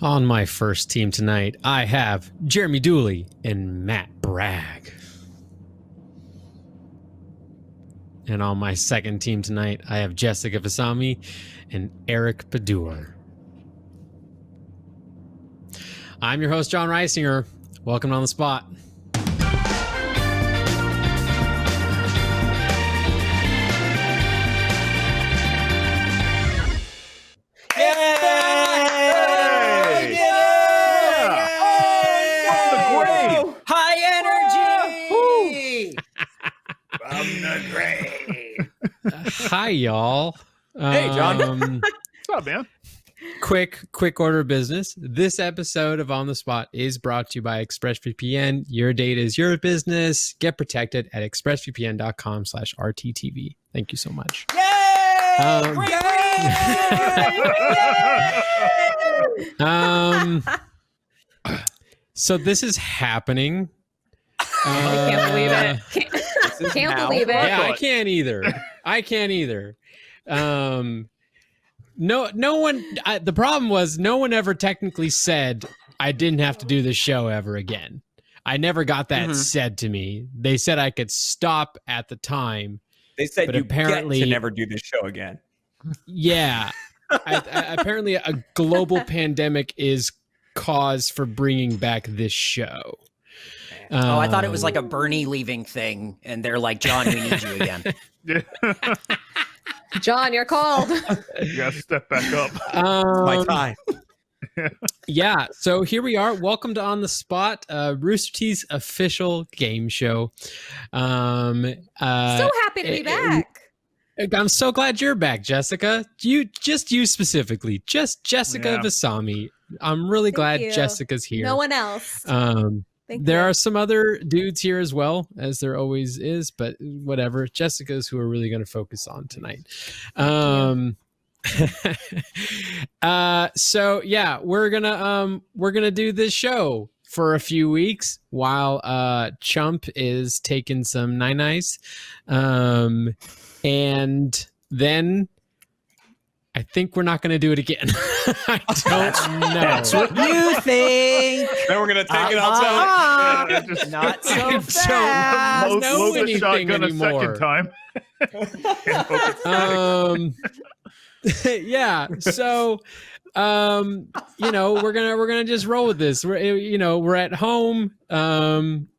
On my first team tonight, I have Jeremy Dooley and Matt Bragg. And on my second team tonight, I have Jessica Vasami and Eric Badur. I'm your host, John Reisinger. Welcome to On the Spot. Hi, y'all. Hey, John. What's up, man? Quick order of business. This episode of On the Spot is brought to you by ExpressVPN. Your data is your business. Get protected at expressvpn.com/RTTV. Thank you so much. So this is happening. I can't believe it. Can't believe it. Yeah, I can't either. No one. The problem was no one ever technically said I didn't have to do this show ever again. I never got that said to me. They said I could stop at the time. They said but you apparently get to never do this show again. Yeah. Apparently, a global pandemic is cause for bringing back this show. I thought it was like a Bernie leaving thing, and they're like, John, we need you again. John, you're called. You gotta step back up. My time. Yeah, so here we are. Welcome to On the Spot, Rooster Teeth's official game show. So happy to be back. I'm so glad you're back, Jessica. You specifically, just Jessica Vasami. I'm really glad Jessica's here. No one else. There are some other dudes here as well, as there always is, but whatever. Jessica's who we're really going to focus on tonight. So yeah, we're gonna do this show for a few weeks while Chump is taking some nine-nice, and then I think we're not going to do it again. I don't know. That's what you think. Then we're going to take it outside. Not so fast. know Load the shotgun anymore. a second time. Yeah. So, we're gonna just roll with this. We're at home.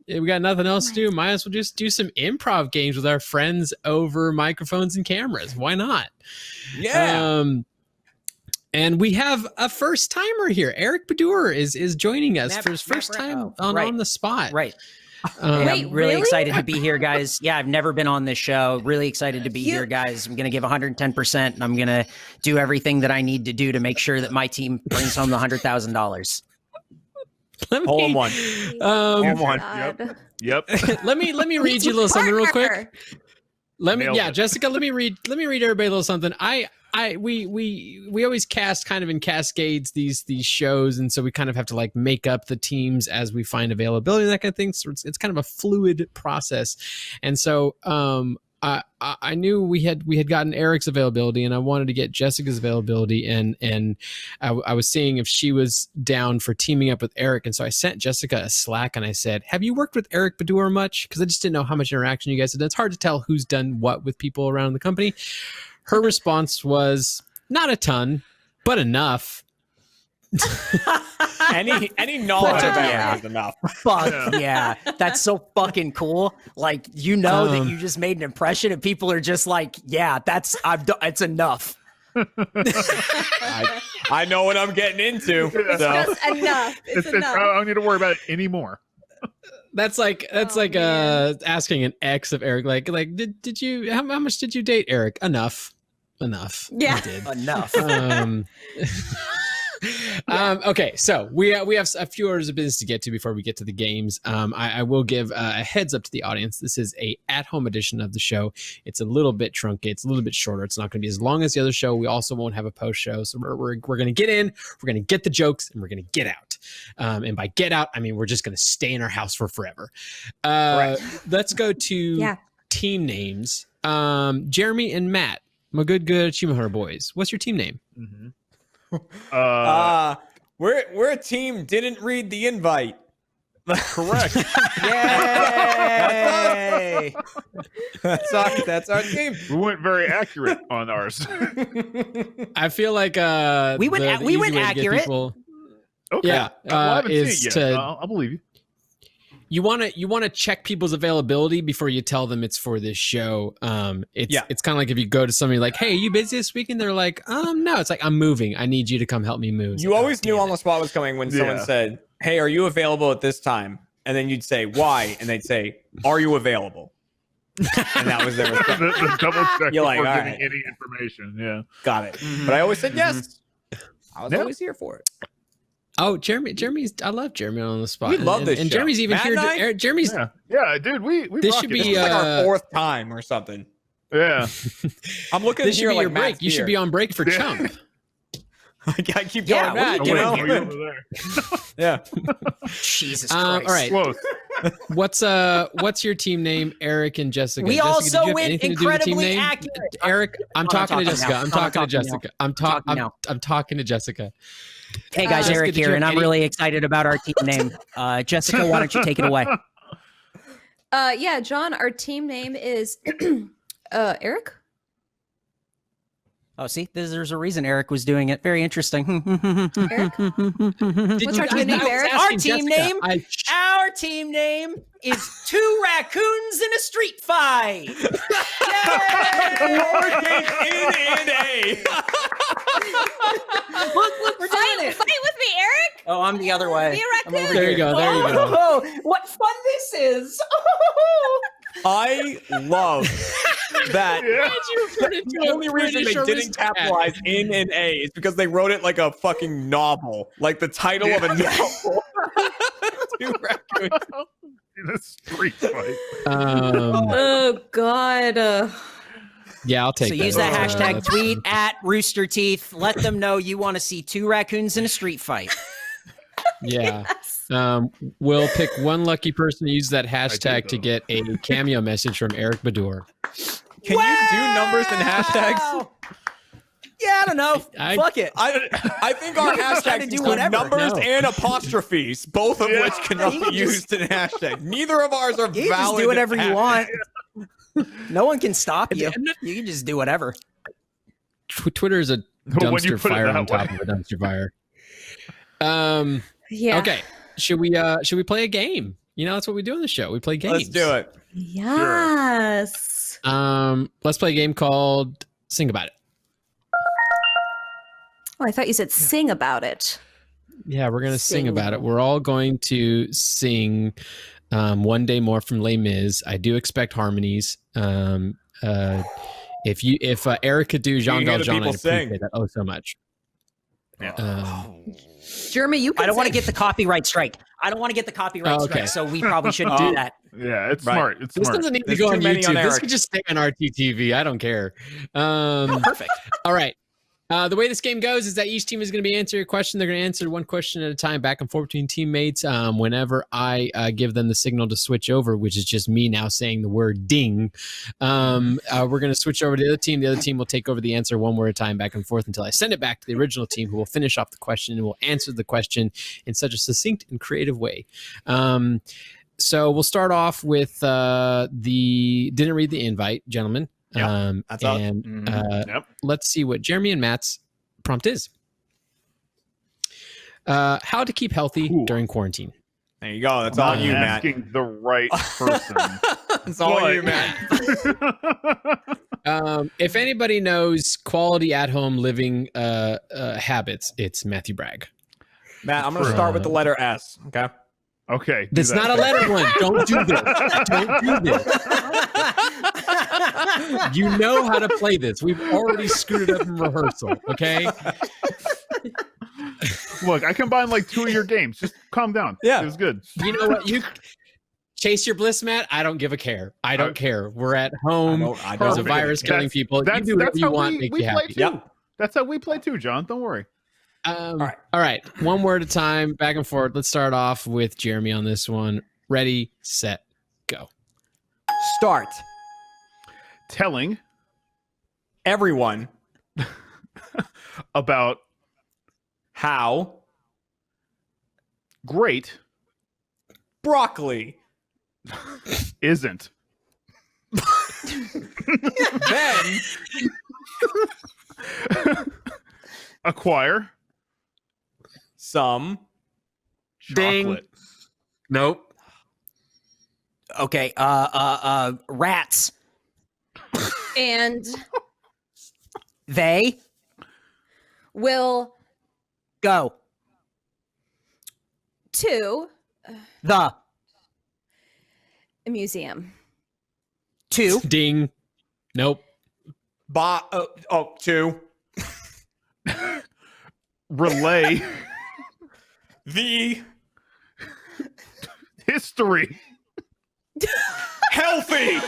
We got nothing else to do. Might as well just do some improv games with our friends over microphones and cameras. Why not? Yeah. And we have a first timer here. Eric Badur is joining us for his first time on the spot. Right. Wait, I'm really really? excited to be here, guys. Yeah, I've never been on this show. Really excited to be here, guys. I'm going to give 110%, and I'm going to do everything that I need to do to make sure that my team brings home the $100,000. Hole in one. Hole in one. God. Yep. Let me read you a little something real quick. Nailed it. Jessica, let me read everybody a little something. We always cast kind of in cascades these shows, and so we kind of have to like make up the teams as we find availability and that kind of thing. So it's kind of a fluid process. And so I knew we had gotten Eric's availability, and I wanted to get Jessica's availability, and I was seeing if she was down for teaming up with Eric. And so I sent Jessica a Slack and I said, have you worked with Eric Badur much? Because I just didn't know how much interaction you guys had. It's hard to tell who's done what with people around the company. Her response was not a ton, but enough. Any knowledge about it is enough. Fuck yeah. That's so fucking cool. Like, that you just made an impression, and people are just like, yeah, it's enough. I know what I'm getting into. So. Just enough. It's enough. I don't need to worry about it anymore. That's like asking an ex of Eric, like did you how much did you date Eric? Enough. Yeah. I did. Enough. Okay, so we have a few orders of business to get to before we get to the games. I will give a heads up to the audience. This is a at-home edition of the show. It's a little bit truncated. It's a little bit shorter. It's not going to be as long as the other show. We also won't have a post show. So we're going to get in, we're going to get the jokes, and we're going to get out. And by get out, I mean we're just going to stay in our house for forever. Let's go to team names. Jeremy and Matt, my good Achievement Hunter boys. What's your team name? Mm-hmm. We're a team didn't read the invite. Correct. Yay! That's our team. We weren't very accurate on ours. I feel like We went the easy way to get accurate. people- Okay. Yeah, Well, I haven't is seen it yet. to- I'll believe you. You want to check people's availability before you tell them it's for this show. It's kind of like if you go to somebody like, "Hey, are you busy this week?" And they're like, no. It's like, I'm moving. I need you to come help me move. It's You like, always "Oh, knew damn on the spot was coming when someone said, "Hey, are you available at this time?" And then you'd say, "Why?" And they'd say, "Are you available?" And that was their response. the double check You're like, before all giving right. any information. Yeah. Got it. But I always said yes. I was Yeah. always here for it. Oh, Jeremy's. I love Jeremy on the spot. We love this and show. Jeremy's even Matt here. and I- Jeremy's. Yeah, dude. We This rock should it. be, This is like our fourth time or something. Yeah. I'm looking This should here be like your break. Matt's You should here. be on break for Yeah. Chump. I keep Yeah, going, what are Matt. you I'm doing? waiting for you over there. Yeah. Jesus All Christ! right. Close. What's your team name, Eric and Jessica? We Jessica, did you also have went anything to do with the team incredibly name? accurate. Eric, I'm I'm talking to talking Jessica. now. I'm I'm talking to talking now. Jessica. talking now. I'm talking to Jessica. Hey guys, Jessica, Eric did you here, have and I'm any- really excited about our team name. Jessica, why don't you take it away? Yeah, John, our team name is Eric. Oh, see, there's a reason Eric was doing it. Very interesting. Eric? What's our team name, Eric? Our team name? Our team name is Two Raccoons in a Street Fight. Look, we're doing it. Fight with me, Eric. Oh, I'm the other way. Be a I'm over raccoon. There you here. go. There you go. Oh, what fun this is! I love that. Yeah. The only reason they didn't capitalize in and A is because they wrote it like a fucking novel, like the title of a novel. Two raccoons. In a street fight. Oh God. Yeah, I'll take So that. use that That's hashtag fine. tweet at Rooster Teeth. Let them know you want to see two raccoons in a street fight. Yeah. We'll pick one lucky person to use that hashtag to get a cameo message from Eric Badur. Can you do numbers and hashtags? Yeah, I don't know. I- Fuck it. I think our You gotta hashtags do include whatever. numbers No. and apostrophes, both of Yeah. which cannot You can be used in hashtag. Neither of ours are You can valid. just do whatever you hashtags. want. No one can stop you. You can just do whatever. Twitter is a When you dumpster put it fire that on top way. of a dumpster fire. Yeah. Okay. Should we play a game? You know, that's what we do on the show. We play games. Let's do it. Yes. Let's play a game called Sing About It. Oh, I thought you said sing about it. Yeah, we're gonna sing Sing. about it. We're all going to sing "One Day More" from Les Mis. I do expect harmonies. If Eric could do Jean You hear the Valjean, I'd people sing. appreciate that oh so much. Jeremy, you can I don't want to sing. get the copyright strike. Oh, okay. So we probably shouldn't do that. Yeah, it's Right. smart. It's This smart. doesn't need to There's go too on many on YouTube. This Eric. could just stay on RTTV. I don't care. Perfect. All right. The way this game goes is that each team is going to be answering a question. They're going to answer one question at a time, back and forth between teammates. Whenever I give them the signal to switch over, which is just me now saying the word ding, we're going to switch over to the other team. The other team will take over the answer one word at a time, back and forth, until I send it back to the original team, who will finish off the question and will answer the question in such a succinct and creative way. So we'll start off with the didn't read the invite, gentlemen. Yep, that's us. And Yep. let's see what Jeremy and Matt's prompt is. How to keep healthy Ooh. during quarantine. There you go. That's all you, Matt. Asking the right person. That's all But- you, Matt. If anybody knows quality at-home living habits, it's Matthew Bragg. Matt, I'm going to start with the letter S. Okay. Okay. do That's that. not a letter one. Don't do this. Don't do this. You know how to play this. We've already screwed it up in rehearsal. Okay. Look, I combined like 2 of your games. Just calm down. Yeah. It was good. You know what? You chase your bliss, Matt. I don't give a care. I don't care. We're at home. I There's a don't. virus killing people. You do whatever you how want. we Make play you happy. too. Yep. That's how we play too, John. Don't worry. All right. One word at a time, back and forth. Let's start off with Jeremy on this one. Ready, set, go. Start. Telling Everyone about how Great Broccoli. isn't. Then Acquire some Ding. chocolate. Nope. Okay. Rats. And They will go. to The a museum. to Ding. Nope. two. Relay The history. healthy.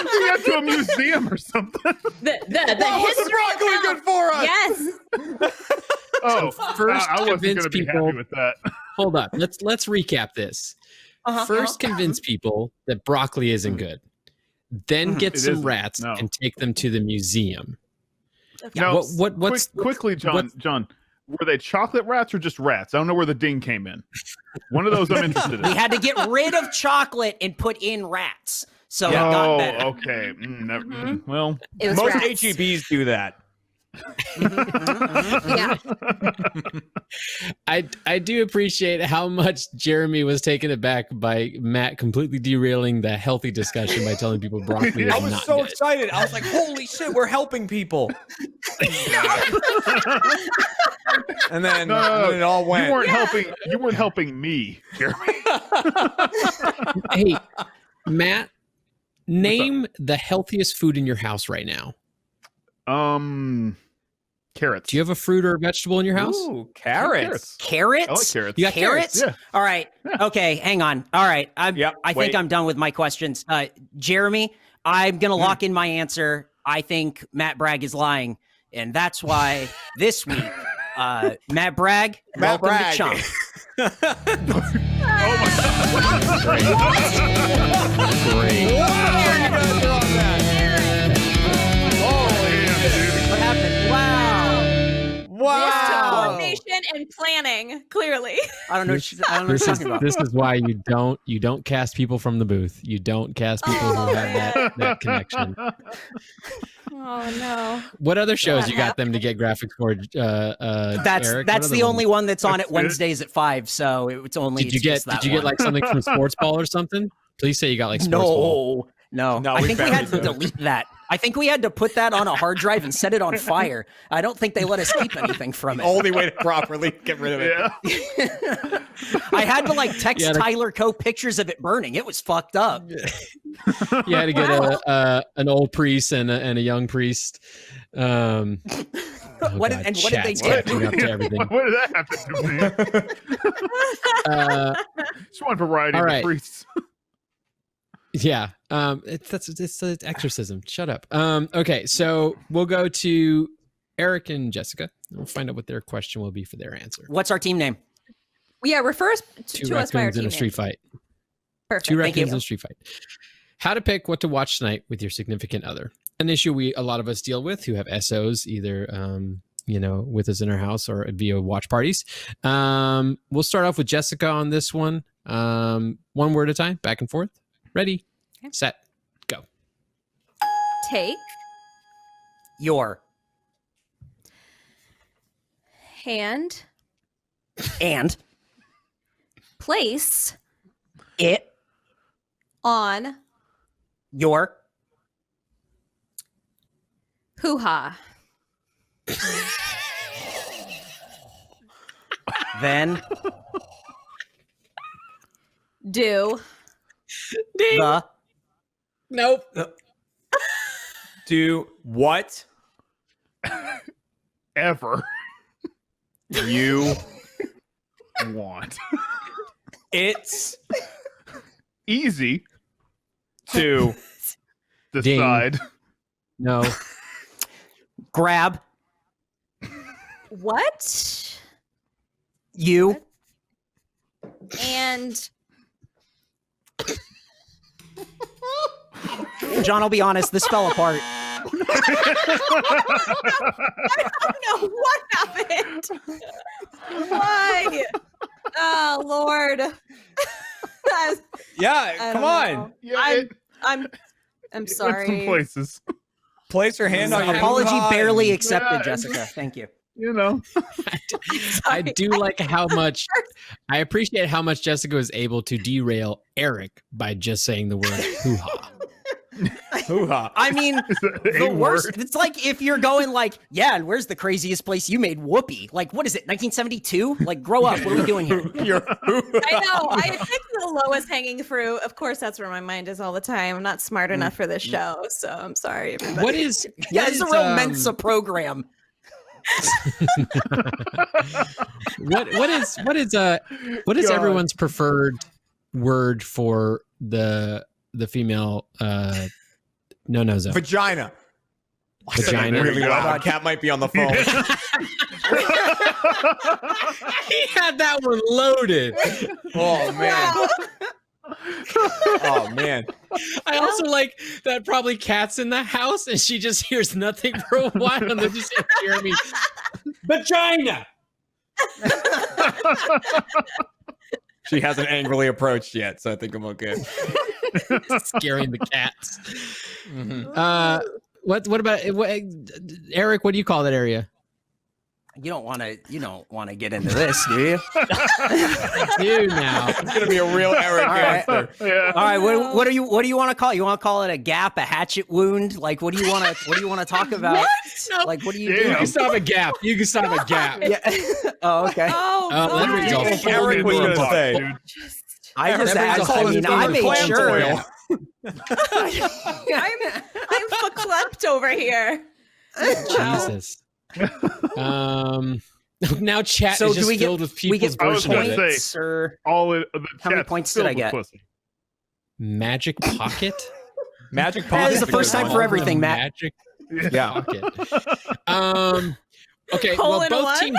You got to a museum or something. The Why was the history broccoli of good for us? Yes. Oh, First, I wasn't convince going to be people. happy with that. Hold up. Let's recap this. First, convince people that broccoli isn't good. Then get It some isn't. rats No. and take them to the museum. Now, What's quickly, John? what's- John, were they chocolate rats or just rats? I don't know where the ding came in. One of those I'm interested we in. had to get rid of chocolate and put in rats. So Yeah. it got Oh, better. okay. Well, It was Most rats. HEBs do that. Yeah. I do appreciate how much Jeremy was taken aback by Matt completely derailing the healthy discussion by telling people broccoli is I was not so good. excited. I was like, holy shit, we're helping people. And then, No, then it all went. you weren't helping. You weren't helping me, Jeremy. Hey, Matt, name the healthiest food in your house right now. Carrots. Do you have a fruit or a vegetable in your house? Ooh, carrots. Carrots? I like carrots. You got Carrots? Yeah. All right. Okay, hang on. All right. I wait. think I'm done with my questions. Jeremy, I'm going to lock in my answer. I think Matt Bragg is lying. And that's why this week, Matt Bragg, Matt welcome Bragg. to Chunk. Great. What happened? Wow. Wow. Coordination and planning, clearly. I don't know what you're talking about. This is why you don't cast people from the booth. You don't cast people who have that connection. Oh no. What other shows you got them to get graphics for? That's Eric? that's What the other only ones? one that's on That's at it? Wednesdays at 5. So it's only. Did you it's get? just that Did you get one. like something from Sports Ball or something? Please say you got like Sports Ball. No. No, I we think we had to barely do. delete that. I think we had to put that on a hard drive and set it on fire. I don't think they let us keep anything from it. Only way to properly get rid of it. Yeah. I had to like text Yeah, Tyler Coe pictures of it burning. It was fucked up. You had to get an old priest and a young priest. Oh What God, did they chat's do? catching up to everything. What did that happen to me? Just one variety all of right. the priests. Yeah. It's exorcism. Shut up. Okay, so we'll go to Eric and Jessica. We'll find out what their question will be for their answer. What's our team name? Yeah, refers Two to us by our raccoons in team a street name. fight. Perfect. Two Thank you. raccoons in a street fight. How to pick what to watch tonight with your significant other. An issue a lot of us deal with who have SOs either with us in our house or via watch parties. We'll start off with Jessica on this one. One word at a time, back and forth. Ready, set, go. Take Your hand, and place it on your hoo-ha. then Do the Nope. Do what? Ever you want. It's Easy to decide. No. grab what? you And John, I'll be honest, this fell apart. I don't know what happened. Why? Oh Lord. Yeah, come on. Yeah, I'm Some sorry. places, Place your hand on your Apology hoo-ha barely and- accepted, Yeah. Jessica. Thank you. you know. I do like how much I appreciate how much Jessica was able to derail Eric by just saying the word hoo-ha. hoo-ha. I mean, the worst. It's like if you're going like, yeah, and where's the craziest place you made whoopee? Like, what is it, 1972? Like, grow up. What are we doing here? Your hoo-ha. I know. I picked the lowest hanging fruit. Of course, that's where my mind is all the time. I'm not smart enough for this show, so I'm sorry, everybody. What is Yeah, it's a real Mensa program. what is everyone's preferred word for the female no zone? Vagina. Vagina. Really loud. Cat might be on the phone. He had that one loaded. Oh man. Oh man. I also like that probably Kat's in the house and she just hears nothing for a while and then just hear Jeremy. Vagina. She hasn't angrily approached yet, so I think I'm okay. Scaring the cats. What about Eric? What do you call that area? You don't want to get into this, do you? I do now. It's gonna be a real Eric answer. Yeah. All right, what do you want to call it? You want to call it a gap, a hatchet wound? Like, what do you want to talk about? What? No. Like, what do you You do? can stop a gap. You can stop a gap. Yeah. Oh, okay. Oh, let me God. go. think Eric was gonna say? Dude. I just Everyone's asked. all I mean, I calling it made clam sure. oil. I'm verklempt over here. Jesus. Now chat So is do just we get- filled with we get people's I was version of gonna it. say- Points or All of the How many chat's points did filled I with get? pussy. Magic pocket. Magic That pocket. is the first time for everything, Matt. Magic Yeah. pocket. Okay. Hole Well, in both one? teams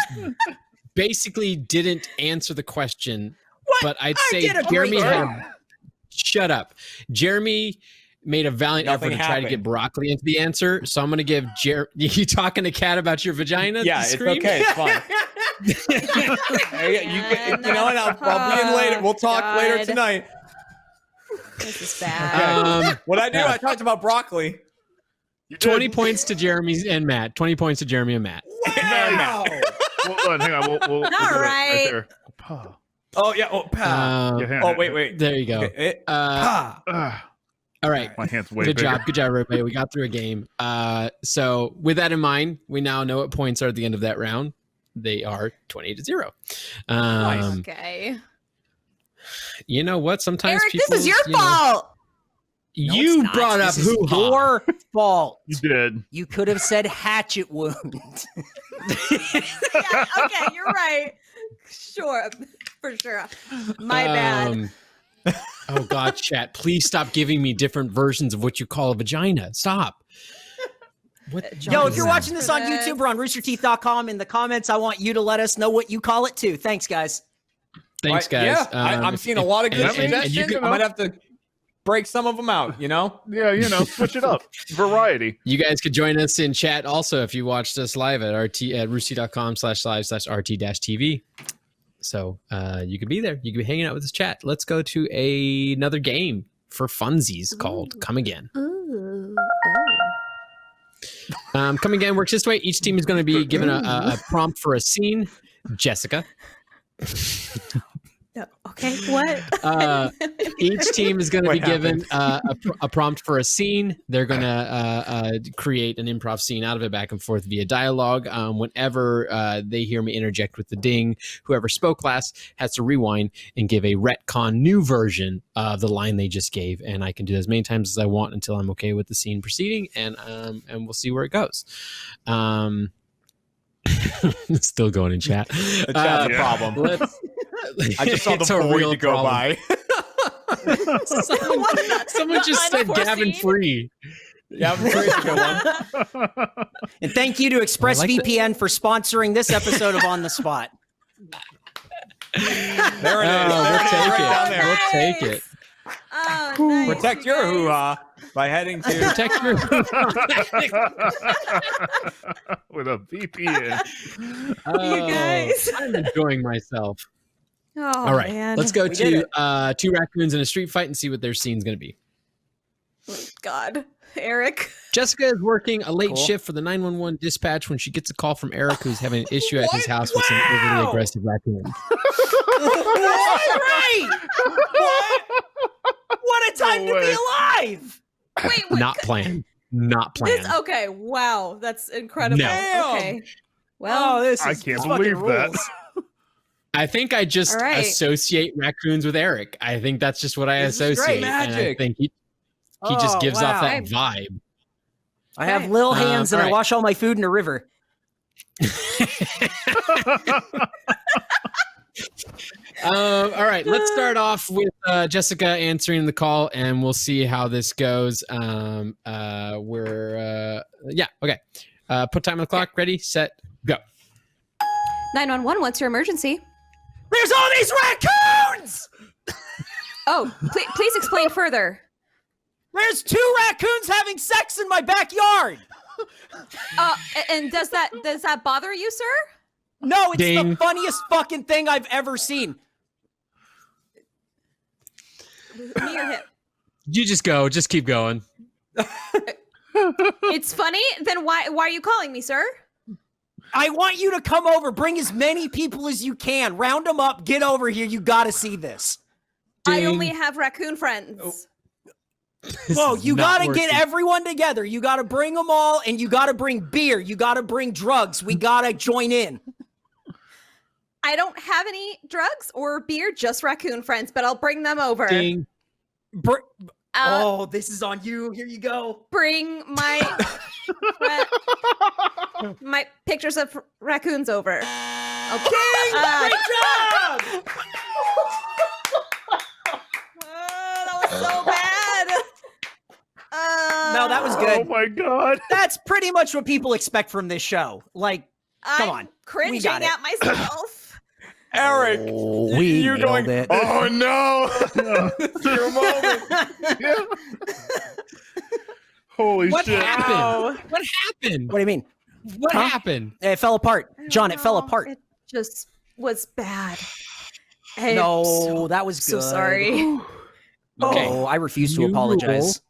basically didn't answer the question, What? but I'd I say did a great Jeremy job. had. Shut up. Jeremy made a valiant Nothing effort to try to happened. get broccoli into the answer, so I'm going to give You talking to Kat about your vagina? Yeah, it's okay. It's fine. You know what? I'll be in later. We'll talk later God. tonight. This is bad. What I do? I talked about broccoli. You did. 20 points to Jeremy and Matt. 20 points to Jeremy and Matt. Wow. Hold on, hang on. We'll do that right. there. Pa. Oh yeah. Oh, pa. Yeah, hang Oh on. wait. There you go. Okay. Uh, Pa. all right. My hand's way Good bigger. job, everybody. We got through a game. So with that in mind, we now know what points are at the end of that round. They are 20-0. Okay. You know what? Sometimes Eric, people, this is your you know, fault. No, you it's not. brought up This is hoo-ha. your fault. You did. You could have said hatchet wound. Yeah, okay, you're right. Sure, for sure. My bad. Oh God, chat! Please stop giving me different versions of what you call a vagina. Stop. What? Yo, if you're vagina? watching this on YouTube or on roosterteeth.com, in the comments, I want you to let us know what you call it too. Thanks, guys. Thanks, guys. Yeah, I'm seeing a lot of good and you suggestions. could- I might have to break some of them out. You know. Yeah, switch it up. Variety. You guys could join us in chat also if you watched us live at rooster.com/live/rt-tv. So you could be there. You could be hanging out with this chat. Let's go to another game for funsies called Come Again. Ooh. Come Again works this way. Each team is going to be given a prompt for a scene. Jessica. Oh, okay, what? Each team is going to be What given a prompt for a scene. They're going to create an improv scene out of it back and forth via dialogue. Whenever they hear me interject with the ding, whoever spoke last has to rewind and give a retcon new version of the line they just gave. And I can do that as many times as I want until I'm okay with the scene proceeding, and we'll see where it goes. Still going in chat. The chat's a problem. I just saw the It's a real void to go problem. by. Someone just said Gavin Free. Yeah, I'm afraid to go on. And thank you to ExpressVPN for sponsoring this episode of On the Spot. There it is. We'll take Right it. down there. We'll take it. Oh, nice, Protect you your guys. hoo-ha by heading to Protect your. With a VPN. Oh, guys. I'm enjoying myself. Oh, All right, man. let's go We did to two raccoons in a street fight and see what their scene's going to be. God, Eric. Jessica is working a late Cool. shift for the 911 dispatch when she gets a call from Eric, who's having an issue at his house with some overly Wow! aggressive raccoons. That's right. What a time No to be way. alive. Wait. Not planned. Not planned. Okay, wow, that's incredible. No. Okay. Well, this I can't believe that. I think I just All right. associate raccoons with Eric. I think that's just what I This is associate. great And I magic. think he just Oh, gives off wow. that vibe. I have little hands and I all right. wash all my food in a river. All right, let's start off with Jessica answering the call, and we'll see how this goes. Okay. Put time on the clock. Ready, set, go. 911, what's your emergency? There's all these raccoons. Oh, please explain further. There's 2 raccoons having sex in my backyard. And does that bother you, sir? No, it's Ding. the funniest fucking thing I've ever seen. Me or him? You just go. Just keep going. It's funny. Then why are you calling me, sir? I want you to come over. Bring as many people as you can. Round them up. Get over here. You got to see this. I Ding. only have raccoon friends. This Whoa, is you not got to get working. everyone together. You got to bring them all, and you got to bring beer. You got to bring drugs. We got to join in. I don't have any drugs or beer, just raccoon friends, but I'll bring them over. Ding. Uh, This is on you. Here you go. Bring my my pictures of raccoons over. Okay. Great job! That was so bad. No, that was Oh good. my god. That's pretty much what people expect from this show. Like, come on. Cringing got it. at myself. Eric. we You're nailed going. it. Oh no! It's your moment. Yeah. Holy What shit. happened? What happened? What do you mean? What Huh? happened? It fell apart. I don't John, it fell know. apart. It just was bad. I'm No, that was so good. sorry. Okay. Oh, I refuse to New apologize.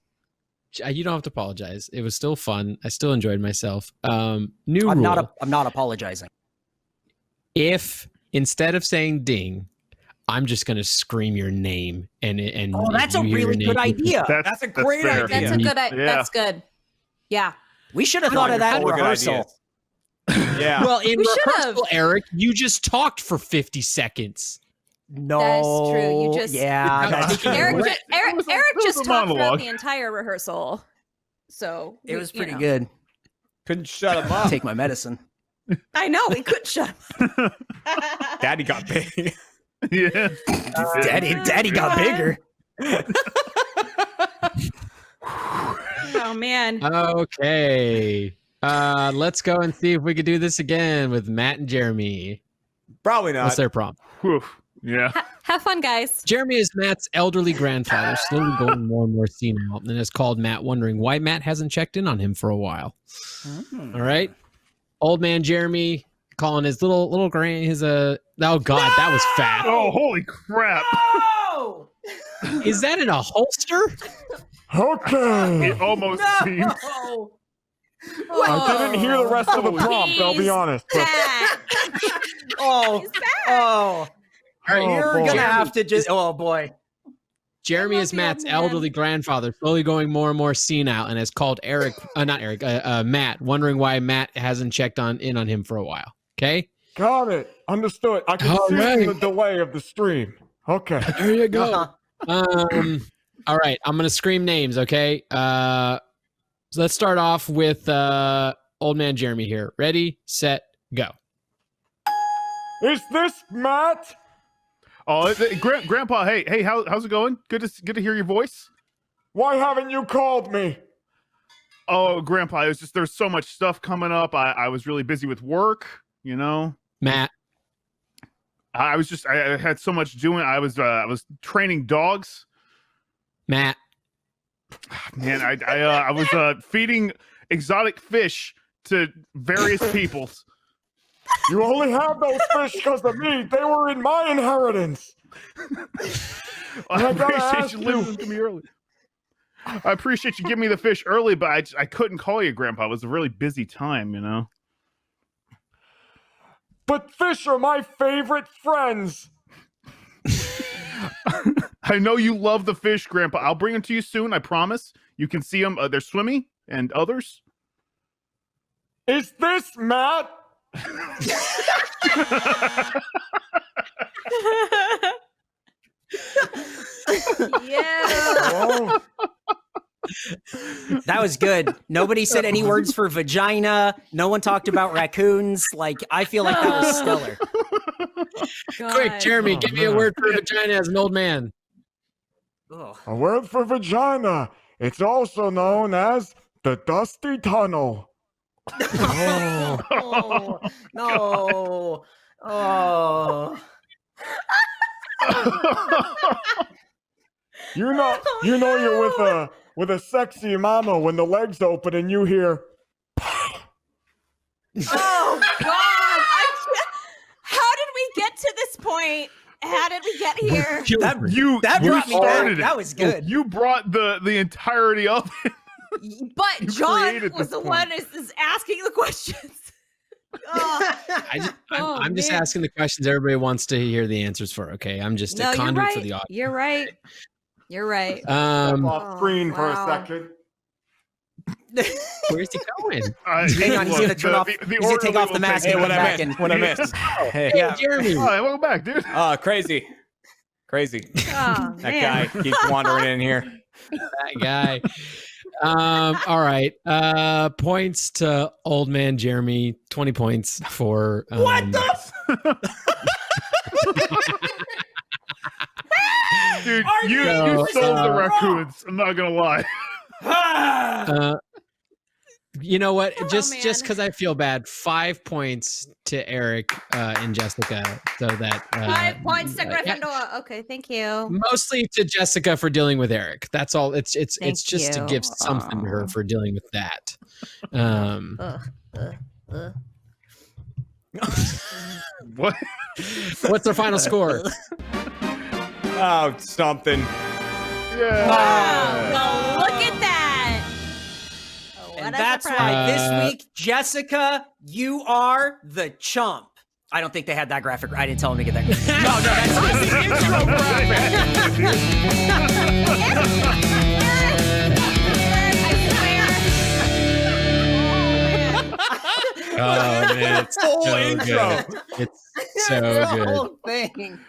You don't have to apologize. It was still fun. I still enjoyed myself. New I'm rule. not apologizing. If instead of saying ding, I'm just gonna scream your name and Oh, that's a you hear your really good name, idea. That's a great fair. idea. That's a good. Yeah. That's good. Yeah. We should have thought of that in All good rehearsal. ideas. Yeah. Well, in We should've. rehearsal, Eric, you just talked for 50 seconds. No, That is true. You just- yeah, that's true. Eric, Right. Eric, was a- Eric it was just a talked throughout monologue. the entire rehearsal. So It was you pretty know. good. Couldn't shut him up. Take my medicine. I know we could shut him. Daddy got big. Yeah. Daddy got bigger. Oh man. Okay. Let's go and see if we could do this again with Matt and Jeremy. Probably What's not. their prompt? Whew. Yeah. Have fun, guys. Jeremy is Matt's elderly grandfather, slowly going more and more senile, and has called Matt, wondering why Matt hasn't checked in on him for a while. All right, old man Jeremy calling his little grand. Oh God, that was fat. Oh, holy crap. Oh! Is that in a holster? Okay. It almost seems. No! I didn't hear the rest of the Holy prompt, I'll be He's honest. But back. Oh, He's back. oh. All right, You're boy. gonna have to just. Oh boy. Jeremy I love is the Matt's old man. elderly grandfather, slowly going more and more senile, and has called Matt, wondering why Matt hasn't checked in on him for a while. Okay, Got it. Understood. I can All see right. the delay of the stream. Okay. there you go. Uh-huh. All right, I'm gonna scream names. Okay, so let's start off with old man Jeremy here. Ready, set, go. Is this Matt? Oh, Grandpa, hey, how's it going? Good to hear your voice. Why haven't you called me? Oh, Grandpa, it was just there's so much stuff coming up. I was really busy with work, you know. Matt, I had so much doing. I was training dogs. Matt. Man, I was feeding exotic fish to various peoples. You only have those fish because of me. They were in my inheritance. I gotta appreciate ask you listening to me early. I appreciate you giving me the fish early, but I couldn't call you Grandpa. It was a really busy time, you know. But fish are my favorite friends. I know you love the fish, Grandpa. I'll bring them to you soon. I promise. You can see them. They're swimming and others. Is this Matt? Yeah. Oh, That was good. Nobody said any words for vagina. No one talked about raccoons. Like, I feel like that was stellar. Quick, Jeremy, Oh, give me a man. word for vagina as an old man. Ugh. a word for vagina. It's also known as the dusty tunnel. Oh, no. Oh. You know you're with a sexy mama when the legs open and you hear. Oh God! How did we get to this point? How did we get here? That you brought me started back. it. That was good. You brought the entirety of it. But You John created was this the one is asking the questions. Oh. I'm just man. asking the questions everybody wants to hear the answers for. Okay, I'm just No, a you're conduit right. for the audience. You're right. You're right. Step Um, off screen for a wow. second. where's he going? Hang on, he's gonna turn off. He's gonna take off the mask Hey, and what come I back. missed? What I missed? Hey, Hey, Jeremy. Oh, welcome back, dude. crazy. Oh, That man. guy keeps wandering in here. That guy. All right. Points to old man Jeremy. 20 points for What the? Dude, Are you you sold the wrong? raccoons. I'm not gonna lie. You know what? Just man. because I feel bad, 5 points to Eric and Jessica, so that 5 points to yeah, Gryffindor. Okay, thank you. mostly to Jessica for dealing with Eric. That's all. It's Thank just to you. give something to her Aw. for dealing with that. What? What's their final score? Oh, something. Yeah. Wow, well, look at that. Oh, what And a that's surprise. why this week, Jessica, you are the chump. I don't think they had that graphic. I didn't tell them to get that. Oh man, it's Whole so intro. good. It's so the good. whole thing.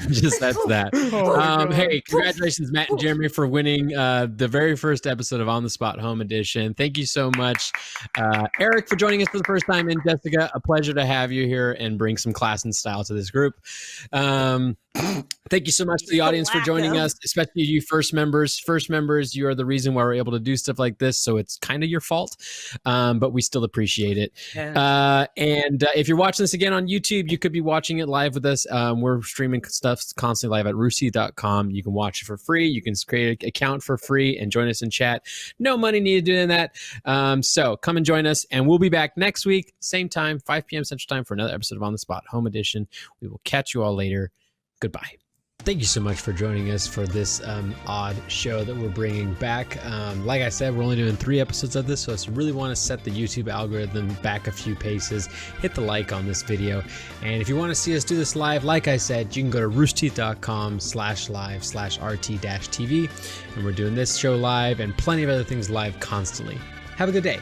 Just that's that. God. Hey, congratulations, Matt and Jeremy, for winning the very first episode of On the Spot Home Edition. Thank you so much, Eric, for joining us for the first time, and Jessica, a pleasure to have you here and bring some class and style to this group. Thank you so much to the audience for joining us, especially you first members. First members, you are the reason why we're able to do stuff like this, so it's kind of your fault, but we still appreciate it. Yeah. And if you're watching this again on YouTube, you could be watching it live with us. We're streaming stuff constantly live at roosterteeth.com. You can watch it for free. You can create an account for free and join us in chat. No money needed doing that. So come and join us, and we'll be back next week, same time, 5 p.m. Central Time, for another episode of On the Spot Home Edition. We will catch you all later. Goodbye. Thank you so much for joining us for this odd show that we're bringing back. Like I said, we're only doing 3 episodes of this, so if you really want to set the YouTube algorithm back a few paces, hit the like on this video. And if you want to see us do this live, like I said, you can go to roosterteeth.com/live/RT-TV. And we're doing this show live and plenty of other things live constantly. Have a good day.